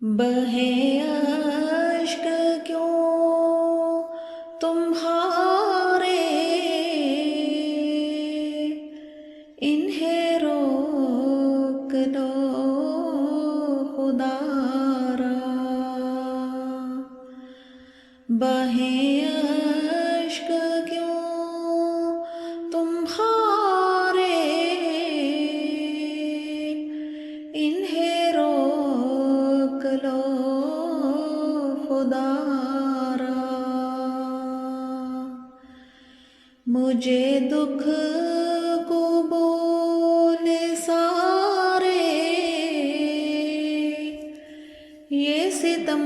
बहे अश्क क्यों तुम्हारे, इन्हें रोक लो खुदारा। बहे अश्क क्यों तुम्हारे, इन्हें रोक लो खुदारा। मुझे दुख को बोले सारे, ये सितम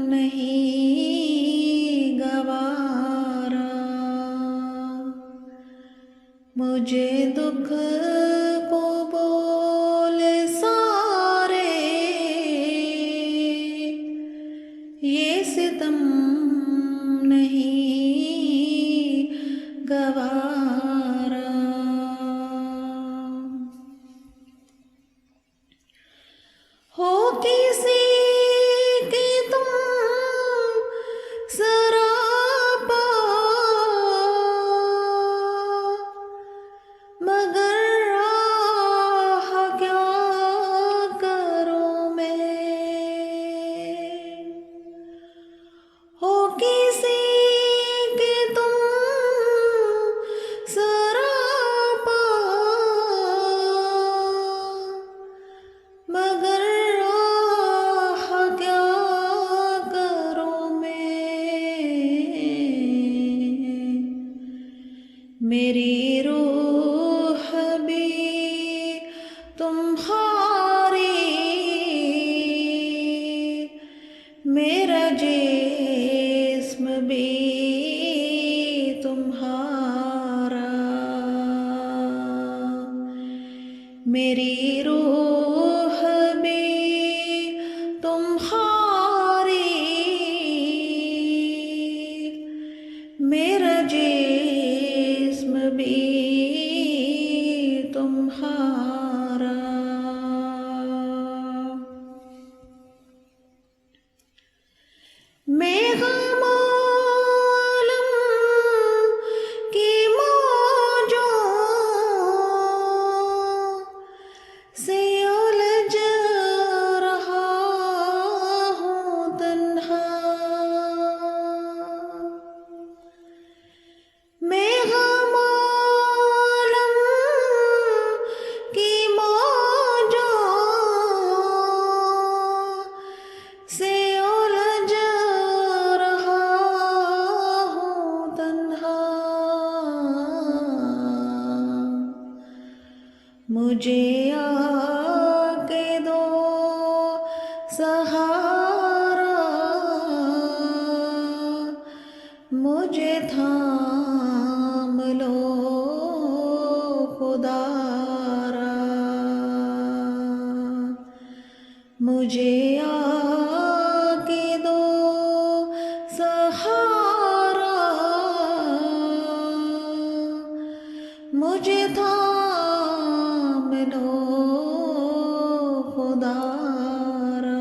नहीं गवारा। मुझे दुख को बोले सारे, ये सितम नहीं गवारा। हो किसी की तुम सरापा, मगर राह क्या करूं मैं। हो किसी की तुम सरापा, मगर राह क्या करूं मैं। मेरी रूह भी तुम्हारी, मेरा जिस्म भी तुम्हारा। मेरी रूह भी तुम्हारी, मेरा जिस्म भी तुम्हारा। मैं गम आलम की मौजों से उलझ रहा हूँ तन्हा। मैं गम आलम की मौजों से उलझ रहा हूँ तन्हा। मुझे आके दो सहारा, मुझे थाम लो खुदारा। मुझे आके दो सहारा, मुझे थाम लो खुदारा।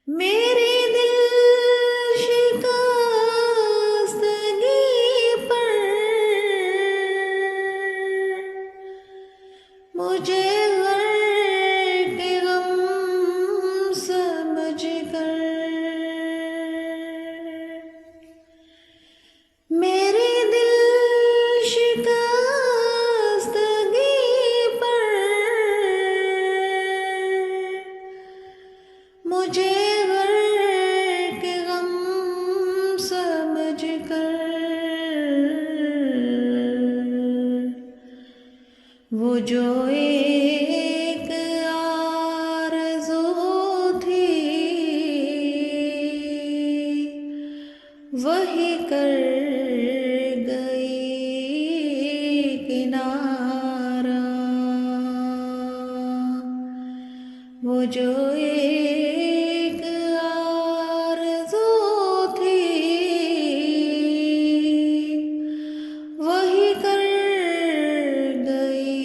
मेरे दिल शिकस्तगी पर मुझे गर्क गम समझ कर, मेरे दिल शिकस्तगी पर मुझे गर्क गम समझ कर, वो जो एक आरज़ू थी, वही कर गई किनारा। वो जो एक आरज़ू थी, वही कर गई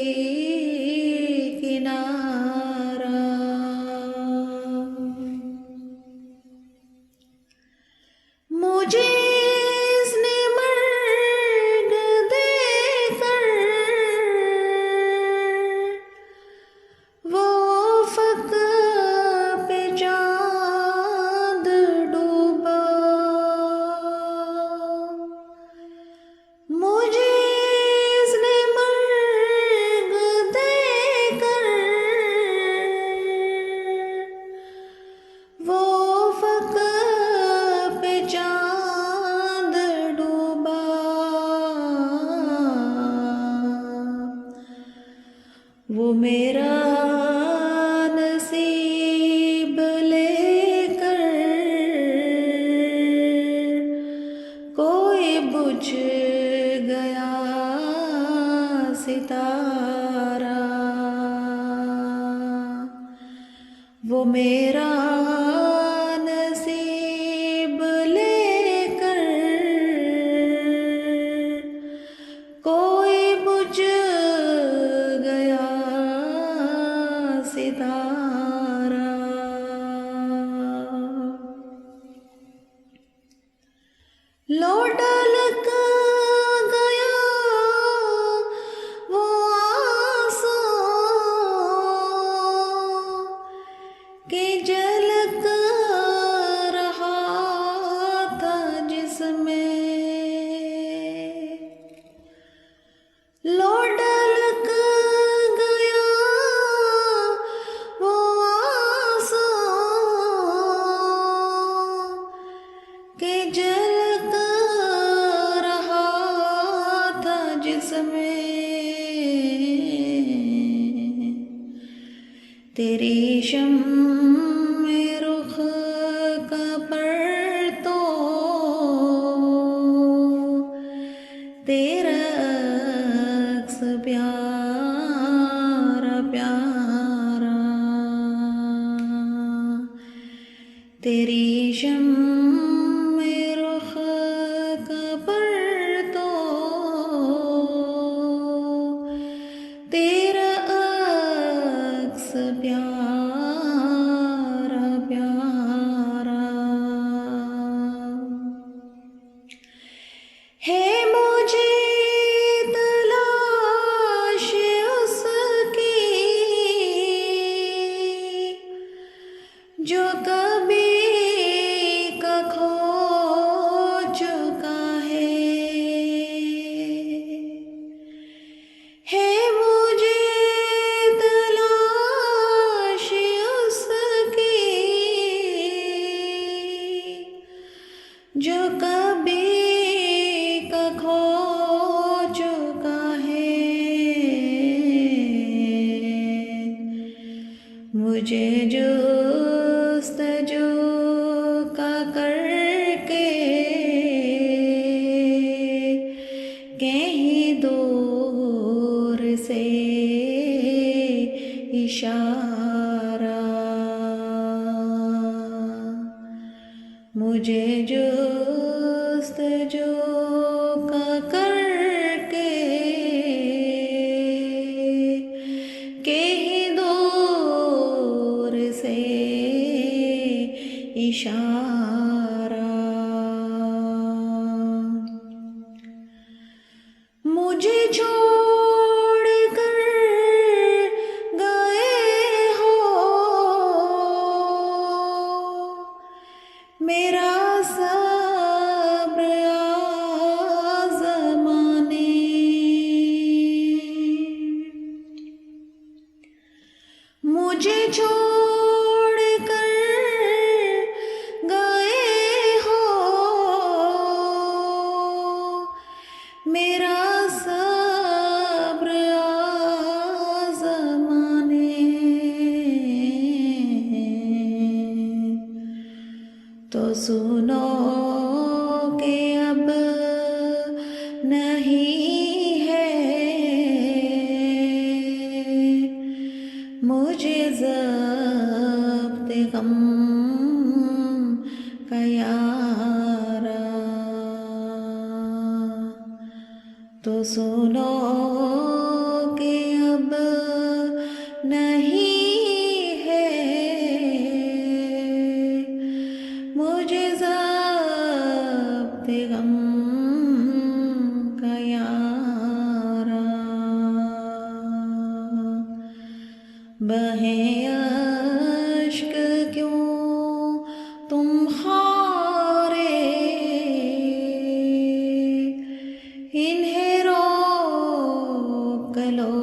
वो मेरा नसीब लेकर कोई बुझ गया सितारा, वो मेरा नसीब लेकर कोई बुझ गया सितारा। लौट लग गया वो आंसू के झलक रहा था जिसमें, लौट लग गया वो आंसू के झलक रहा था जिसमें, तेरी शम्मे रुख का पर तो तेरा अक्स प्यारा प्यारा, तेरी शम्मे रुख का पर तो तेरा अक्स प्यारा प्यारा। है मुझे तलाश उसकी जो कभी का खो चुका है मुझे तलाश उसकी जो कभी का खो चुका है, मुझे जुस्तजू का करके कहीं दूर से इशारा, मुझे जुस्तजू का करके कहीं दूर से इशारा। मुझे छोड़ कर गए हो मेरा सब्र आज़माने, मुझे छोड़ कर गए हो मेरा सब्र आज़माने, तो सुनो कि अब नहीं है मुझे ज़ब्त गम का यारा, तो सुनो कि अब नहीं है मुझे ज़ब्त गम का यारा। बहे अश्क क्यों तुम खारे, इन्हें रोक लो